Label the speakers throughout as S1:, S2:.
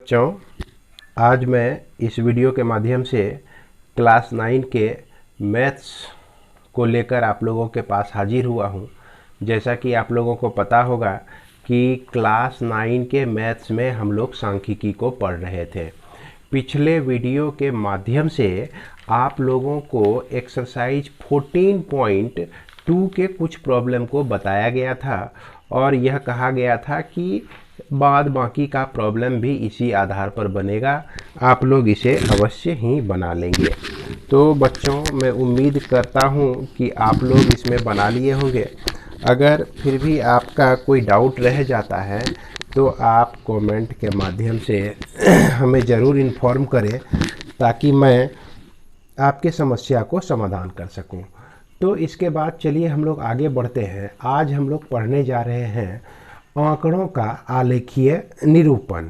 S1: बच्चों, आज मैं इस वीडियो के माध्यम से क्लास 9 के मैथ्स को लेकर आप लोगों के पास हाजिर हुआ हूं। जैसा कि आप लोगों को पता होगा कि क्लास 9 के मैथ्स में हम लोग सांख्यिकी को पढ़ रहे थे। पिछले वीडियो के माध्यम से आप लोगों को एक्सरसाइज 14.2 के कुछ प्रॉब्लम को बताया गया था और यह कहा गया था कि बाद बाकी का प्रॉब्लम भी इसी आधार पर बनेगा, आप लोग इसे अवश्य ही बना लेंगे। तो बच्चों, मैं उम्मीद करता हूं कि आप लोग इसमें बना लिए होंगे। अगर फिर भी आपका कोई डाउट रह जाता है तो आप कमेंट के माध्यम से हमें ज़रूर इन्फॉर्म करें ताकि मैं आपके समस्या को समाधान कर सकूं। तो इसके बाद चलिए हम लोग आगे बढ़ते हैं। आज हम लोग पढ़ने जा रहे हैं आंकड़ों का आलेखीय निरूपण।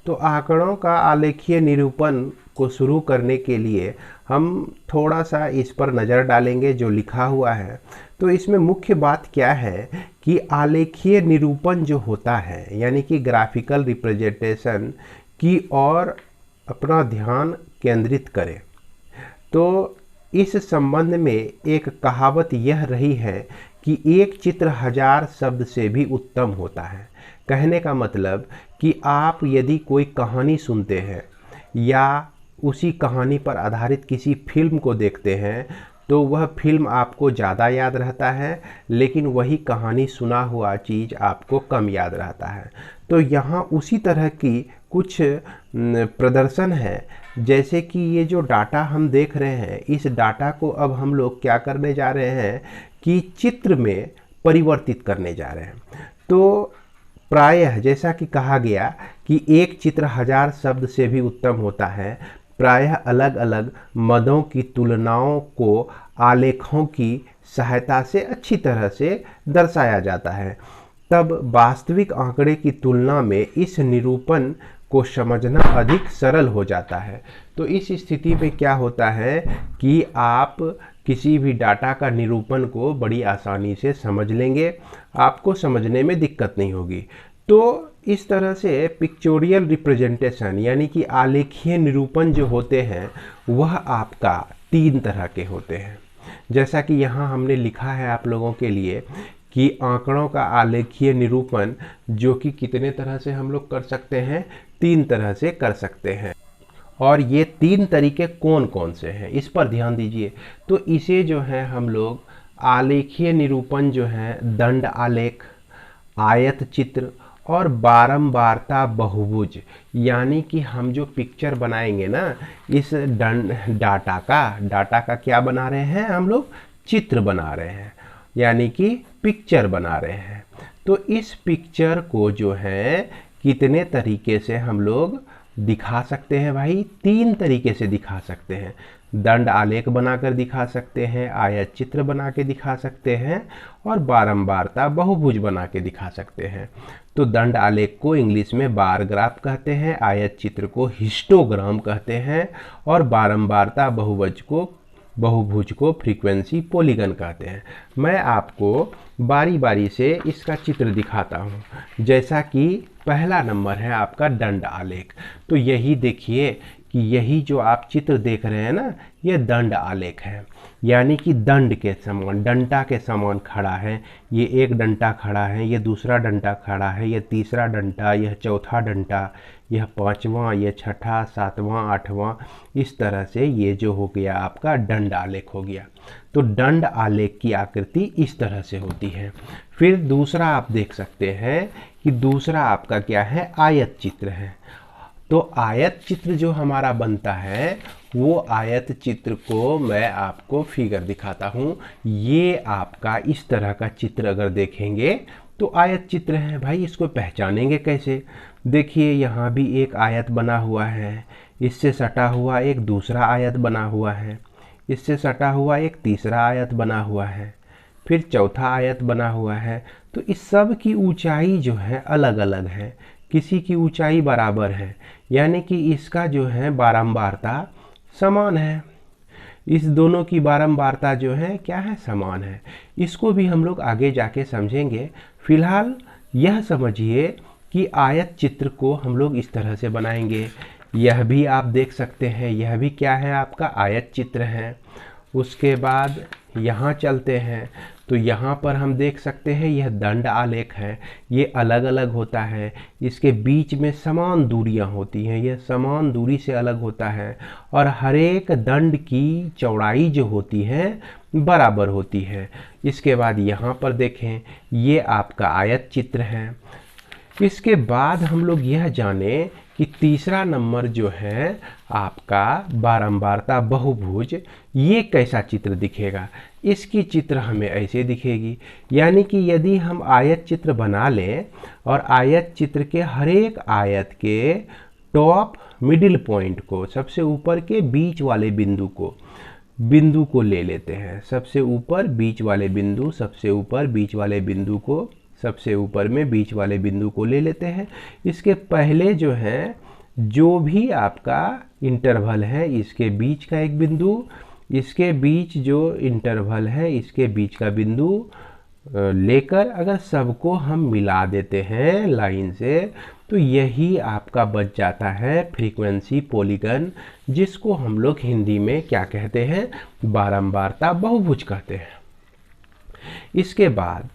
S1: तो आंकड़ों का आलेखीय निरूपण को शुरू करने के लिए हम थोड़ा सा इस पर नज़र डालेंगे जो लिखा हुआ है। तो इसमें मुख्य बात क्या है कि आलेखीय निरूपण जो होता है यानी कि ग्राफिकल रिप्रेजेंटेशन की ओर अपना ध्यान केंद्रित करें। तो इस संबंध में एक कहावत यह रही है कि एक चित्र 1000 शब्द से भी उत्तम होता है। कहने का मतलब कि आप यदि कोई कहानी सुनते हैं या उसी कहानी पर आधारित किसी फिल्म को देखते हैं तो वह फिल्म आपको ज़्यादा याद रहता है, लेकिन वही कहानी सुना हुआ चीज़ आपको कम याद रहता है। तो यहाँ उसी तरह की कुछ प्रदर्शन है। जैसे कि ये जो डाटा हम देख रहे हैं, इस डाटा को अब हम लोग क्या करने जा रहे हैं कि चित्र में परिवर्तित करने जा रहे हैं। तो प्रायः जैसा कि कहा गया कि एक चित्र 1000 शब्द से भी उत्तम होता है, प्रायः अलग अलग मदों की तुलनाओं को आलेखों की सहायता से अच्छी तरह से दर्शाया जाता है। तब वास्तविक आंकड़े की तुलना में इस निरूपण को समझना अधिक सरल हो जाता है। तो इस स्थिति में क्या होता है कि आप किसी भी डाटा का निरूपण को बड़ी आसानी से समझ लेंगे, आपको समझने में दिक्कत नहीं होगी। तो इस तरह से पिक्चोरियल रिप्रेजेंटेशन यानी कि आलेखीय निरूपण जो होते हैं वह आपका 3 तरह के होते हैं। जैसा कि यहाँ हमने लिखा है आप लोगों के लिए कि आंकड़ों का आलेखीय निरूपण जो कि कितने तरह से हम लोग कर सकते हैं, 3 तरह से कर सकते हैं। और ये 3 तरीके कौन कौन से हैं इस पर ध्यान दीजिए। तो इसे जो है हम लोग आलेखीय निरूपण जो है दंड आलेख, आयत चित्र और बारंबारता बहुभुज, यानी कि हम जो पिक्चर बनाएंगे ना इस डाटा का क्या बना रहे हैं हम लोग, चित्र बना रहे हैं यानी कि पिक्चर बना रहे हैं। तो इस पिक्चर को जो है कितने तरीके से हम लोग दिखा सकते हैं भाई, 3 तरीके से दिखा सकते हैं। दंड आलेख बनाकर दिखा सकते हैं, आयत चित्र बना के दिखा सकते हैं और बारंबारता बहुभुज बना के दिखा सकते हैं। तो दंड आलेख को इंग्लिश में बार ग्राफ कहते हैं, आयत चित्र को हिस्टोग्राम कहते हैं और बारंबारता बहुभुज को फ्रीक्वेंसी पॉलीगन कहते हैं। मैं आपको बारी बारी से इसका चित्र दिखाता हूँ। जैसा कि पहला नंबर है आपका दंड आलेख। तो यही देखिए कि यही जो आप चित्र देख रहे हैं ना, ये दंड आलेख है, यानी कि दंड के समान, डंडा के समान खड़ा है। ये एक डंडा खड़ा है, ये दूसरा डंडा खड़ा है, ये तीसरा डंडा, यह चौथा डंडा, यह 5वां, यह 6ठा, 7वां, 8वां, इस तरह से ये जो हो गया आपका दंड आलेख हो गया। तो दंड आलेख की आकृति इस तरह से होती है। फिर दूसरा आप देख सकते हैं कि दूसरा आपका क्या है, आयत चित्र है। तो आयत चित्र जो हमारा बनता है वो आयत चित्र को मैं आपको फिगर दिखाता हूँ। ये आपका इस तरह का चित्र अगर देखेंगे तो आयत चित्र है भाई। इसको पहचानेंगे कैसे? देखिए यहाँ भी एक आयत बना हुआ है, इससे सटा हुआ एक दूसरा आयत बना हुआ है, इससे सटा हुआ एक तीसरा आयत बना हुआ है, फिर चौथा आयत बना हुआ है। तो इस सब की ऊंचाई जो है अलग अलग है, किसी की ऊंचाई बराबर है, यानी कि इसका जो है बारंबारता समान है। इस दोनों की बारंबारता जो है क्या है, समान है। इसको भी हम लोग आगे जाके समझेंगे। फिलहाल यह समझिए कि आयत चित्र को हम लोग इस तरह से बनाएंगे। यह भी आप देख सकते हैं, यह भी क्या है, आपका आयत चित्र है। उसके बाद यहाँ चलते हैं तो यहाँ पर हम देख सकते हैं यह दंड आलेख है। ये अलग अलग होता है, इसके बीच में समान दूरियां होती हैं, यह समान दूरी से अलग होता है और हर एक दंड की चौड़ाई जो होती है बराबर होती है। इसके बाद यहाँ पर देखें, ये आपका आयत चित्र है। इसके बाद हम लोग यह जाने कि तीसरा नंबर जो है आपका बारंबारता बहुभुज, ये कैसा चित्र दिखेगा। इसकी चित्र हमें ऐसे दिखेगी, यानी कि यदि हम आयत चित्र बना लें और आयत चित्र के हर एक आयत के टॉप मिडिल पॉइंट को, सबसे ऊपर के बीच वाले बिंदु को ले लेते हैं। सबसे ऊपर बीच वाले बिंदु, सबसे ऊपर बीच वाले बिंदु को, सबसे ऊपर में बीच वाले बिंदु को ले लेते हैं। इसके पहले जो है, जो भी आपका इंटरवल है, इसके बीच का एक बिंदु, इसके बीच जो इंटरवल है, इसके बीच का बिंदु लेकर अगर सबको हम मिला देते हैं लाइन से, तो यही आपका बच जाता है फ्रीक्वेंसी पॉलीगन, जिसको हम लोग हिंदी में क्या कहते हैं, बारंबारता बहुभुज कहते हैं। इसके बाद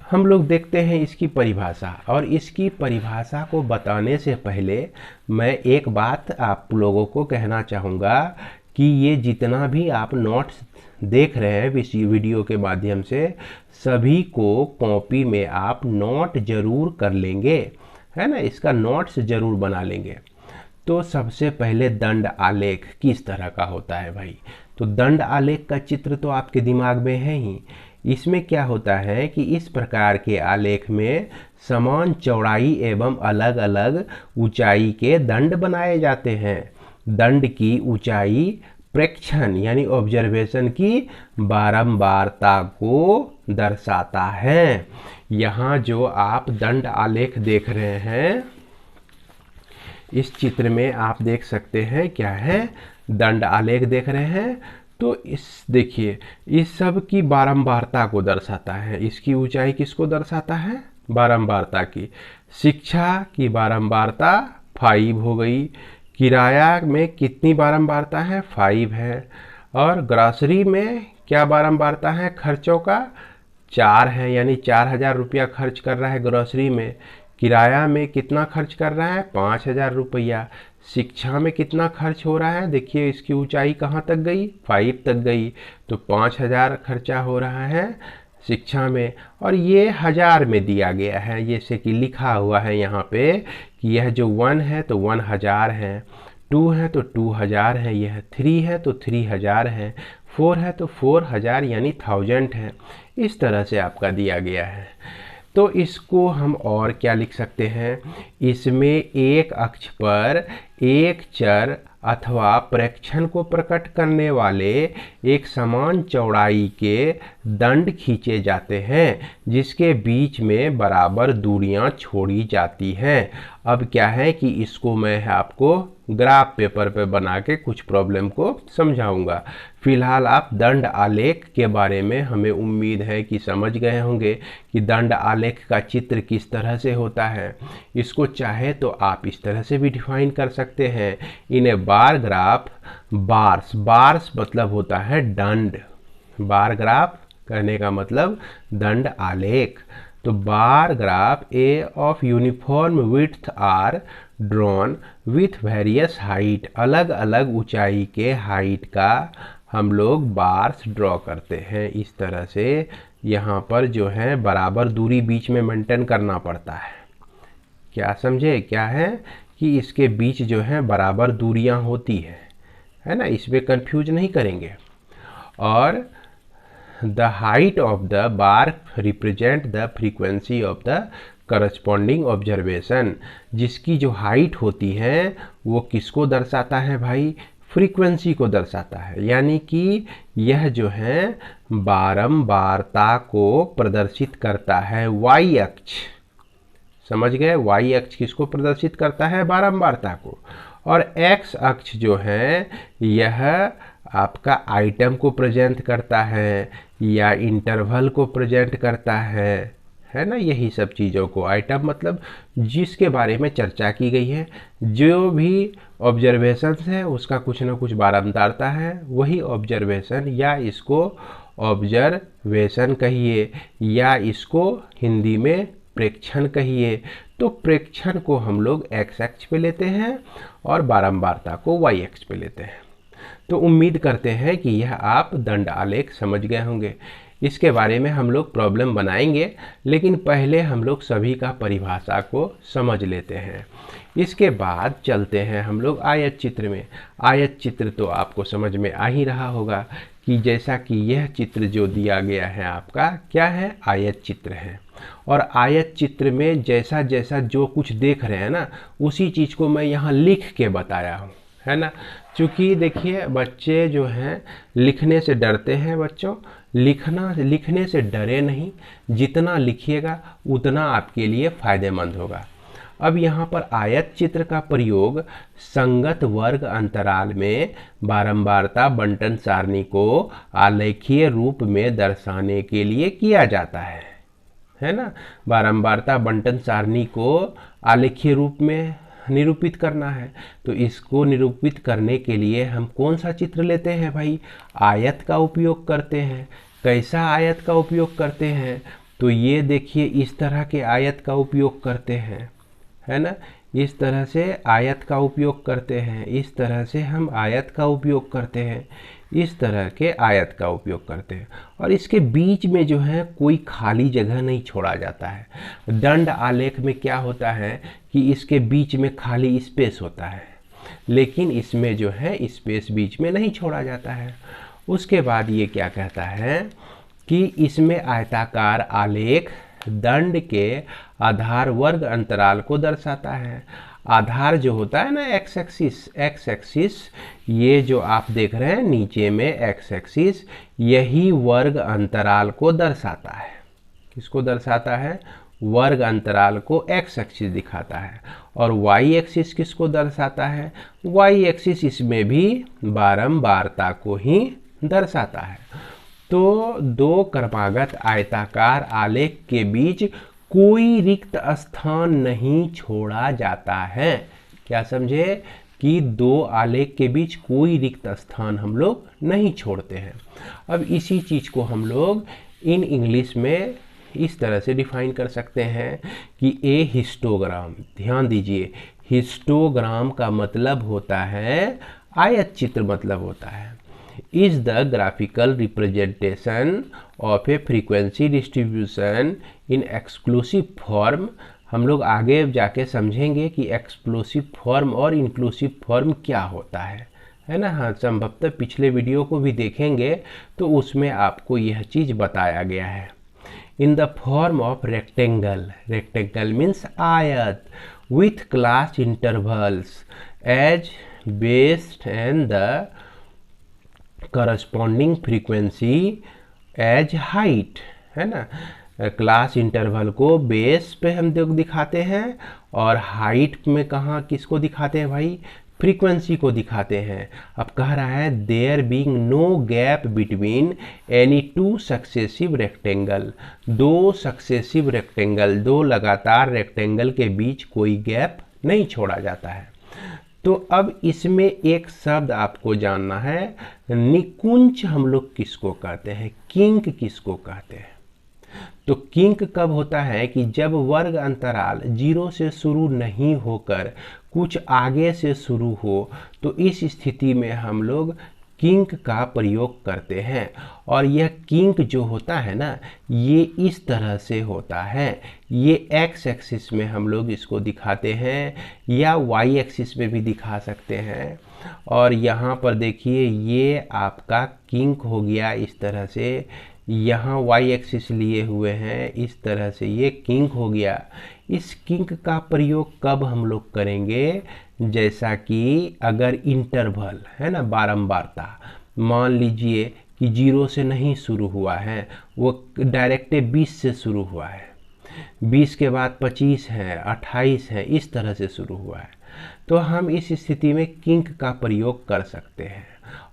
S1: हम लोग देखते हैं इसकी परिभाषा, और इसकी परिभाषा को बताने से पहले मैं एक बात आप लोगों को कहना चाहूँगा कि ये जितना भी आप नोट्स देख रहे हैं इस वीडियो के माध्यम से, सभी को कॉपी में आप नोट जरूर कर लेंगे, है ना, इसका नोट्स जरूर बना लेंगे। तो सबसे पहले दंड आलेख किस तरह का होता है भाई, तो दंड आलेख का चित्र तो आपके दिमाग में है ही। इसमें क्या होता है कि इस प्रकार के आलेख में समान चौड़ाई एवं अलग अलग ऊंचाई के दंड बनाए जाते हैं। दंड की ऊंचाई प्रेक्षण यानी ऑब्जर्वेशन की बारंबारता को दर्शाता है। यहाँ जो आप दंड आलेख देख रहे हैं, इस चित्र में आप देख सकते हैं क्या है, दंड आलेख देख रहे हैं। तो इस देखिए, इस सब की बारंबारता को दर्शाता है। इसकी ऊंचाई किसको दर्शाता है, बारंबारता की। शिक्षा की बारंबारता 5 हो गई। किराया में कितनी बारंबारता है, 5 है। और ग्रॉसरी में क्या बारंबारता है, खर्चों का 4 है, यानी 4000 रुपया खर्च कर रहा है ग्रॉसरी में। किराया में कितना खर्च कर रहा है, 5000 रुपया। शिक्षा में कितना खर्च हो रहा है, देखिए इसकी ऊंचाई कहाँ तक गई, 5 तक गई, तो 5000 खर्चा हो रहा है शिक्षा में। और ये हजार में दिया गया है, जैसे कि लिखा हुआ है यहाँ पे कि यह जो 1 है तो 1000 है, 2 है तो 2000 है, यह 3 है तो 3000 है, 4 है तो 4000 यानी 1000 है। इस तरह से आपका दिया गया है। तो इसको हम और क्या लिख सकते हैं, इसमें एक अक्ष पर एक चर अथवा प्रेक्षण को प्रकट करने वाले एक समान चौड़ाई के दंड खींचे जाते हैं, जिसके बीच में बराबर दूरियां छोड़ी जाती हैं। अब क्या है कि इसको मैं आपको ग्राफ पेपर पे बना के कुछ प्रॉब्लम को समझाऊंगा। फिलहाल आप दंड आलेख के बारे में हमें उम्मीद है कि समझ गए होंगे कि दंड आलेख का चित्र किस तरह से होता है। इसको चाहे तो आप इस तरह से भी डिफाइन कर सकते हैं, इन ए बार ग्राफ बार्स, बार्स मतलब होता है दंड, बार ग्राफ करने का मतलब दंड आलेख। तो bar graph a of uniform width are drawn with various height, अलग अलग ऊंचाई के हाइट का हम लोग बार्स ड्रॉ करते हैं। इस तरह से यहाँ पर जो है बराबर दूरी बीच में मेंटेन करना पड़ता है। क्या समझे, क्या है कि इसके बीच जो है बराबर दूरियां होती है ना, इसमें कंफ्यूज नहीं करेंगे। और the height of the bar represent the frequency of the corresponding observation, जिसकी जो हाइट होती है वो किसको दर्शाता है भाई, फ्रीक्वेंसी को दर्शाता है। यानी कि यह जो है बारंबारता को प्रदर्शित करता है। वाई अक्ष, समझ गए, वाई अक्ष किसको प्रदर्शित करता है, बारंबारता को। और एक्स अक्ष जो है यह आपका आइटम को प्रेजेंट करता है या इंटरवल को प्रेजेंट करता है है ना, यही सब चीज़ों को, आइटम मतलब जिसके बारे में चर्चा की गई है, जो भी ऑब्जर्वेशन है उसका कुछ ना कुछ बारंबारता है, वही ऑब्जर्वेशन, या इसको ऑब्जर्वेशन कहिए या इसको हिंदी में प्रेक्षण कहिए। तो प्रेक्षण को हम लोग एक्स एक्स पे लेते हैं और बारंबारता को वाई एक्स पे लेते हैं। तो उम्मीद करते हैं कि यह आप दंड आलेख समझ गए होंगे। इसके बारे में हम लोग प्रॉब्लम बनाएंगे, लेकिन पहले हम लोग सभी का परिभाषा को समझ लेते हैं। इसके बाद चलते हैं हम लोग आयत चित्र में। आयत चित्र तो आपको समझ में आ ही रहा होगा कि जैसा कि यह चित्र जो दिया गया है आपका क्या है, आयत चित्र है। और आयत चित्र में जैसा जैसा जो कुछ देख रहे हैं ना, उसी चीज़ को मैं यहाँ लिख के बताया हूँ, है ना। क्योंकि देखिए बच्चे जो हैं लिखने से डरते हैं। बच्चों, लिखने से डरे नहीं, जितना लिखिएगा उतना आपके लिए फ़ायदेमंद होगा। अब यहाँ पर आयत चित्र का प्रयोग संगत वर्ग अंतराल में बारंबारता बंटन सारणी को आलेखीय रूप में दर्शाने के लिए किया जाता है ना। बारंबारता बंटन सारणी को आलेखीय रूप में निरूपित करना है, तो इसको निरूपित करने के लिए हम कौन सा चित्र लेते हैं भाई, आयत का उपयोग करते हैं। कैसा आयत का उपयोग करते हैं, तो ये देखिए इस तरह के आयत का उपयोग करते हैं, है ना। इस तरह से आयत का उपयोग करते हैं, इस तरह से हम आयत का उपयोग करते हैं, इस तरह के आयत का उपयोग करते हैं। और इसके बीच में जो है कोई खाली जगह नहीं छोड़ा जाता है। दंड आलेख में क्या होता है कि इसके बीच में खाली स्पेस होता है, लेकिन इसमें जो है स्पेस बीच में नहीं छोड़ा जाता है। उसके बाद ये क्या कहता है कि इसमें आयताकार आलेख दंड के आधार वर्ग अंतराल को दर्शाता है। आधार जो होता है ना एक्स एक्सिस, ये जो आप देख रहे हैं नीचे में एक्स एक्सिस, यही वर्ग अंतराल को दर्शाता है। किसको दर्शाता है, वर्ग अंतराल को एक्स एक्सिस दिखाता है। और वाई एक्सिस किसको दर्शाता है, वाई एक्सिस इसमें भी बारंबारता को ही दर्शाता है। तो दो क्रमागत आयताकार आलेख के बीच कोई रिक्त स्थान नहीं छोड़ा जाता है। क्या समझे कि दो आलेख के बीच कोई रिक्त स्थान हम लोग नहीं छोड़ते हैं। अब इसी चीज़ को हम लोग इन इंग्लिश में इस तरह से डिफाइन कर सकते हैं कि ए हिस्टोग्राम, ध्यान दीजिए, हिस्टोग्राम का मतलब होता है आयत चित्र, मतलब होता है is the graphical representation of a frequency distribution in exclusive form। हम लोग आगे जाके समझेंगे कि एक्सक्लूसिव फॉर्म और इंक्लूसिव फॉर्म क्या होता है ना। हाँ, संभवतः पिछले वीडियो को भी देखेंगे तो उसमें आपको यह चीज़ बताया गया है। In the form of rectangle, rectangle means आयत, with class intervals as base and the corresponding frequency as height, है ना। क्लास इंटरवल को बेस पे हम दिखाते हैं और हाइट में कहाँ किसको दिखाते हैं भाई, फ्रीक्वेंसी को दिखाते हैं। अब कह रहा है there being no gap between any two successive rectangle, दो सक्सेसिव रेक्टेंगल, दो लगातार रेक्टेंगल के बीच कोई गैप नहीं छोड़ा जाता है। तो अब इसमें एक शब्द आपको जानना है, निकुंज हम लोग किसको कहते हैं, किंक किसको कहते हैं। तो किंक कब होता है कि जब वर्ग अंतराल 0 से शुरू नहीं होकर कुछ आगे से शुरू हो, तो इस स्थिति में हम लोग किंक का प्रयोग करते हैं। और यह किंक जो होता है ना, ये इस तरह से होता है, ये एक्स एक्सिस में हम लोग इसको दिखाते हैं या वाई एक्सिस में भी दिखा सकते हैं। और यहाँ पर देखिए ये आपका किंक हो गया इस तरह से, यहाँ वाई एक्सिस लिए हुए हैं इस तरह से, ये किंक हो गया। इस किंक का प्रयोग कब हम लोग करेंगे, जैसा कि अगर इंटरवल है ना, बारंबारता, मान लीजिए कि 0 से नहीं शुरू हुआ है, वो डायरेक्ट 20 से शुरू हुआ है, 20 के बाद 25 है, 28 है, इस तरह से शुरू हुआ है। तो हम इस स्थिति में किंक का प्रयोग कर सकते हैं,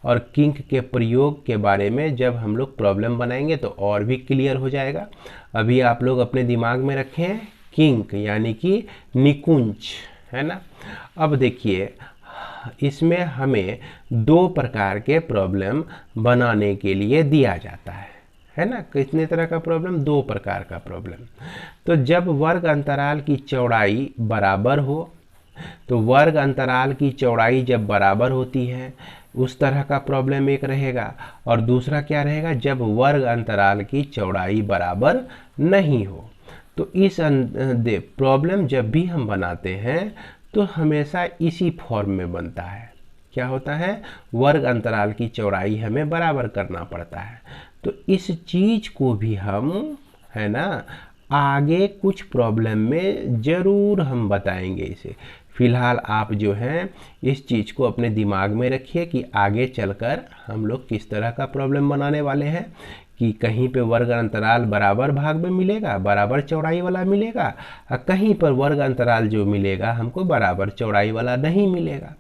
S1: और किंक के प्रयोग के बारे में जब हम लोग प्रॉब्लम बनाएंगे तो और भी क्लियर हो जाएगा। अभी आप लोग अपने दिमाग में रखें किंक यानी कि निकुंज, है ना। अब देखिए इसमें हमें 2 प्रकार के प्रॉब्लम बनाने के लिए दिया जाता है ना। कितने तरह का प्रॉब्लम? 2 प्रकार का प्रॉब्लम। तो जब वर्ग अंतराल की चौड़ाई बराबर हो, तो वर्ग अंतराल की चौड़ाई जब बराबर होती है उस तरह का प्रॉब्लम एक रहेगा, और दूसरा क्या रहेगा? जब वर्ग अंतराल की चौड़ाई बराबर नहीं हो। तो इस प्रॉब्लम जब भी हम बनाते हैं तो हमेशा इसी फॉर्म में बनता है। क्या होता है? वर्ग अंतराल की चौड़ाई हमें बराबर करना पड़ता है। तो इस चीज़ को भी हम, है ना, आगे कुछ प्रॉब्लम में ज़रूर हम बताएंगे इसे। फिलहाल आप जो है इस चीज़ को अपने दिमाग में रखिए कि आगे चलकर हम लोग किस तरह का प्रॉब्लम बनाने वाले हैं, कि कहीं पे वर्ग अंतराल बराबर भाग में मिलेगा, बराबर चौड़ाई वाला मिलेगा, और कहीं पर वर्ग अंतराल जो मिलेगा हमको बराबर चौड़ाई वाला नहीं मिलेगा।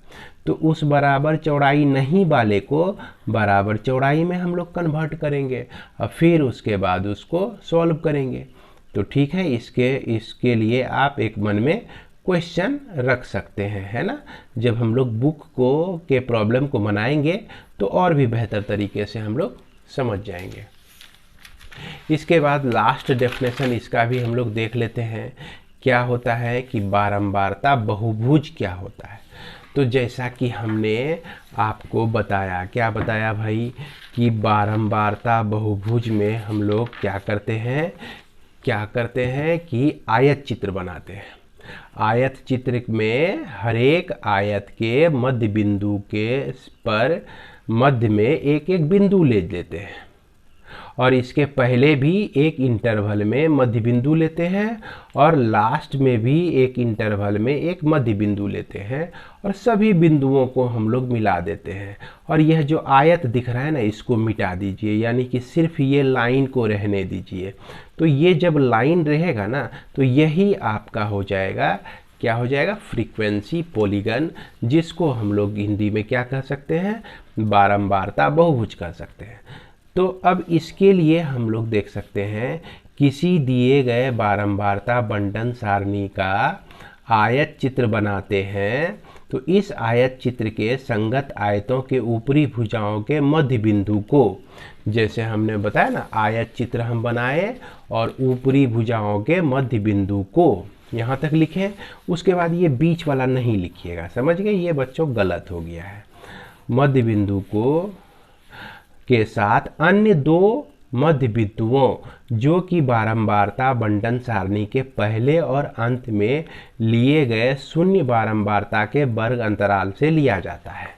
S1: तो उस बराबर चौड़ाई नहीं वाले को बराबर चौड़ाई में हम लोग कन्वर्ट करेंगे और फिर उसके बाद उसको सॉल्व करेंगे। तो ठीक है, इसके लिए आप एक मन में क्वेश्चन रख सकते हैं, है ना। जब हम लोग बुक के प्रॉब्लम को बनाएंगे तो और भी बेहतर तरीके से हम लोग समझ जाएंगे। इसके बाद लास्ट डेफिनेशन इसका भी हम लोग देख लेते हैं। क्या होता है कि बारंबारता बहुभुज क्या होता है। तो जैसा कि हमने आपको बताया, क्या बताया भाई, कि बारंबारता बहुभुज में हम लोग क्या करते हैं कि आयत चित्र बनाते हैं। आयत चित्र में हर एक आयत के मध्य बिंदु के पर मध्य में एक एक बिंदु ले लेते हैं, और इसके पहले भी एक इंटरवल में मध्य बिंदु लेते हैं, और लास्ट में भी एक इंटरवल में एक मध्य बिंदु लेते हैं, और सभी बिंदुओं को हम लोग मिला देते हैं। और यह जो आयत दिख रहा है ना, इसको मिटा दीजिए, यानी कि सिर्फ ये लाइन को रहने दीजिए। तो ये जब लाइन रहेगा ना तो यही आपका हो जाएगा, क्या हो जाएगा, फ्रीक्वेंसी पॉलीगन, जिसको हम लोग हिंदी में क्या कह सकते हैं, बारंबारता बहुभुज कह सकते हैं। तो अब इसके लिए हम लोग देख सकते हैं, किसी दिए गए बारंबारता बंटन सारणी का आयत चित्र बनाते हैं। तो इस आयत चित्र के संगत आयतों के ऊपरी भुजाओं के मध्य बिंदु को, जैसे हमने बताया ना, आयत चित्र हम बनाए और ऊपरी भुजाओं के मध्य बिंदु को यहाँ तक लिखें। उसके बाद ये बीच वाला नहीं लिखिएगा, समझ गए, ये बच्चों गलत हो गया है। मध्य बिंदु को के साथ अन्य 2 मध्य बिंदुओं जो कि बारंबारता बंटन सारणी के पहले और अंत में लिए गए शून्य बारंबारता के वर्ग अंतराल से लिया जाता है।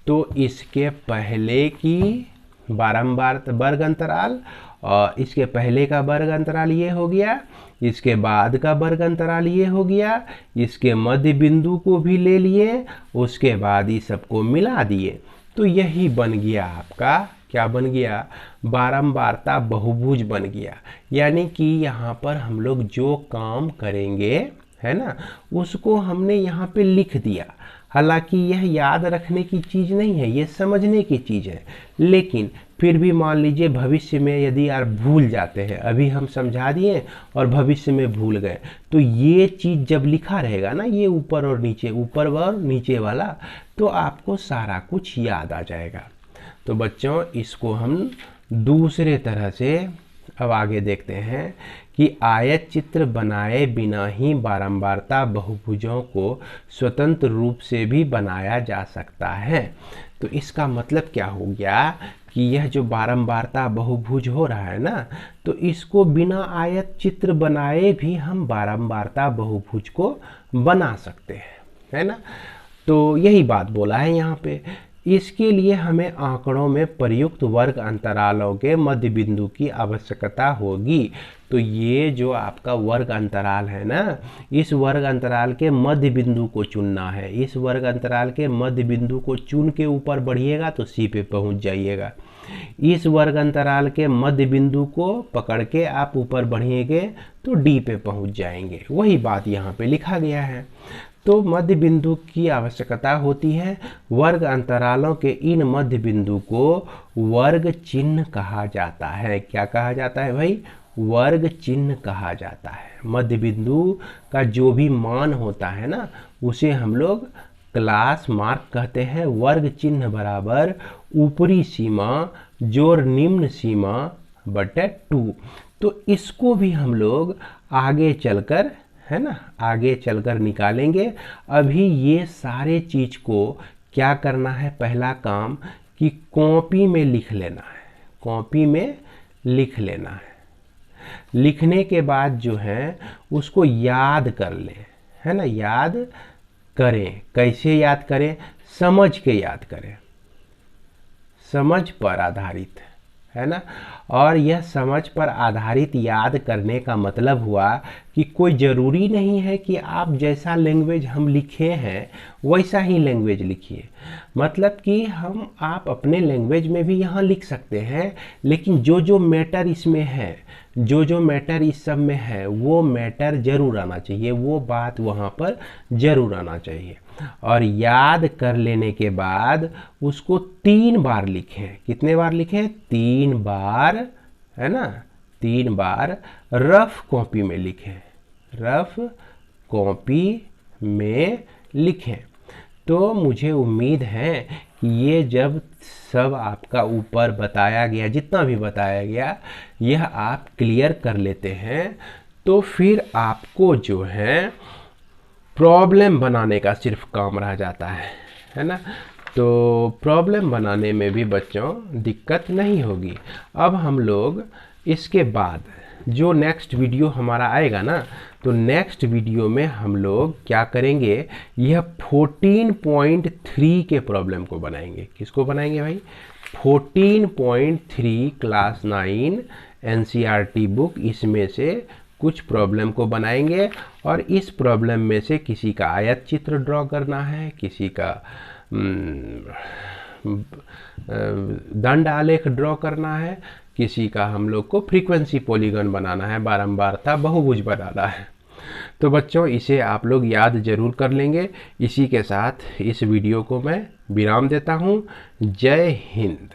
S1: तो इसके पहले की बारंबारता वर्ग अंतराल, और इसके पहले का वर्ग अंतराल ये हो गया, इसके बाद का वर्ग अंतराल ये हो गया, इसके मध्य बिंदु को भी ले लिए, उसके बाद इस सबको मिला दिए। तो यही बन गया आपका, क्या बन गया, बारंबारता बहुभुज बन गया। यानी कि यहाँ पर हम लोग जो काम करेंगे, है ना, उसको हमने यहाँ पे लिख दिया। हालांकि यह याद रखने की चीज़ नहीं है, ये समझने की चीज़ है। लेकिन फिर भी मान लीजिए भविष्य में यदि आप भूल जाते हैं, अभी हम समझा दिए और भविष्य में भूल गए, तो ये चीज़ जब लिखा रहेगा ना, ये ऊपर और नीचे, ऊपर और नीचे वाला, तो आपको सारा कुछ याद आ जाएगा। तो बच्चों इसको हम दूसरे तरह से अब आगे देखते हैं कि आयत चित्र बनाए बिना ही बारंबारता बहुभुजों को स्वतंत्र रूप से भी बनाया जा सकता है। तो इसका मतलब क्या हो गया कि यह जो बारंबारता बहुभुज हो रहा है ना, तो इसको बिना आयत चित्र बनाए भी हम बारंबारता बहुभुज को बना सकते हैं, है ना। तो यही बात बोला है यहाँ पे। इसके लिए हमें आंकड़ों में प्रयुक्त वर्ग अंतरालों के मध्य बिंदु की आवश्यकता होगी। तो ये जो आपका वर्ग अंतराल है ना, इस वर्ग अंतराल के मध्य बिंदु को चुनना है। इस वर्ग अंतराल के मध्य बिंदु को चुन के ऊपर बढ़िएगा तो सी पे पहुंच जाइएगा। इस वर्ग अंतराल के मध्य बिंदु को पकड़ के आप ऊपर बढ़ेंगे तो डी पे पहुंच जाएंगे। वही बात यहाँ पे लिखा गया है। तो मध्य बिंदु की आवश्यकता होती है। वर्ग अंतरालों के इन मध्य बिंदु को वर्ग चिन्ह कहा जाता है। क्या कहा जाता है भाई? वर्ग चिन्ह कहा जाता है। मध्य बिंदु का जो भी मान होता है ना, उसे हम लोग क्लास मार्क कहते हैं। वर्ग चिन्ह बराबर ऊपरी सीमा जोड़ निम्न सीमा बटे 2। तो इसको भी हम लोग आगे चलकर, है ना, आगे चलकर निकालेंगे। अभी ये सारे चीज को क्या करना है? पहला काम कि कॉपी में लिख लेना है। कॉपी में लिख लेना है। लिखने के बाद जो है उसको याद कर लें, है ना, याद करें। कैसे याद करें? समझ के याद करें, समझ पर आधारित, है ना। और यह समझ पर आधारित याद करने का मतलब हुआ कि कोई ज़रूरी नहीं है कि आप जैसा लैंग्वेज हम लिखे हैं वैसा ही लैंग्वेज लिखिए। मतलब कि आप अपने लैंग्वेज में भी यहाँ लिख सकते हैं, लेकिन जो मैटर इसमें है, जो मैटर इस सब में है, वो मैटर ज़रूर आना चाहिए, वो बात वहाँ पर ज़रूर आना चाहिए। और याद कर लेने के बाद उसको 3 बार लिखें। कितने बार लिखें? 3 बार, है ना, 3 बार रफ कॉपी में लिखें। रफ कॉपी में लिखें। तो मुझे उम्मीद है कि ये जब सब आपका ऊपर बताया गया, जितना भी बताया गया, यह आप क्लियर कर लेते हैं, तो फिर आपको जो है प्रॉब्लम बनाने का सिर्फ काम रह जाता है ना। तो प्रॉब्लम बनाने में भी बच्चों दिक्कत नहीं होगी। अब हम लोग इसके बाद जो नेक्स्ट वीडियो हमारा आएगा ना, तो नेक्स्ट वीडियो में हम लोग क्या करेंगे? यह 14.3 के प्रॉब्लम को बनाएंगे। किसको बनाएंगे भाई? 14.3 क्लास 9 NCERT बुक, इसमें से कुछ प्रॉब्लम को बनाएंगे। और इस प्रॉब्लम में से किसी का आयत चित्र ड्रॉ करना है, किसी का दंड आलेख ड्रॉ करना है, किसी का हम लोग को फ्रीक्वेंसी पॉलीगन बनाना है, बारंबारता बहुभुज बनाना है। तो बच्चों इसे आप लोग याद जरूर कर लेंगे। इसी के साथ इस वीडियो को मैं विराम देता हूँ। जय हिंद।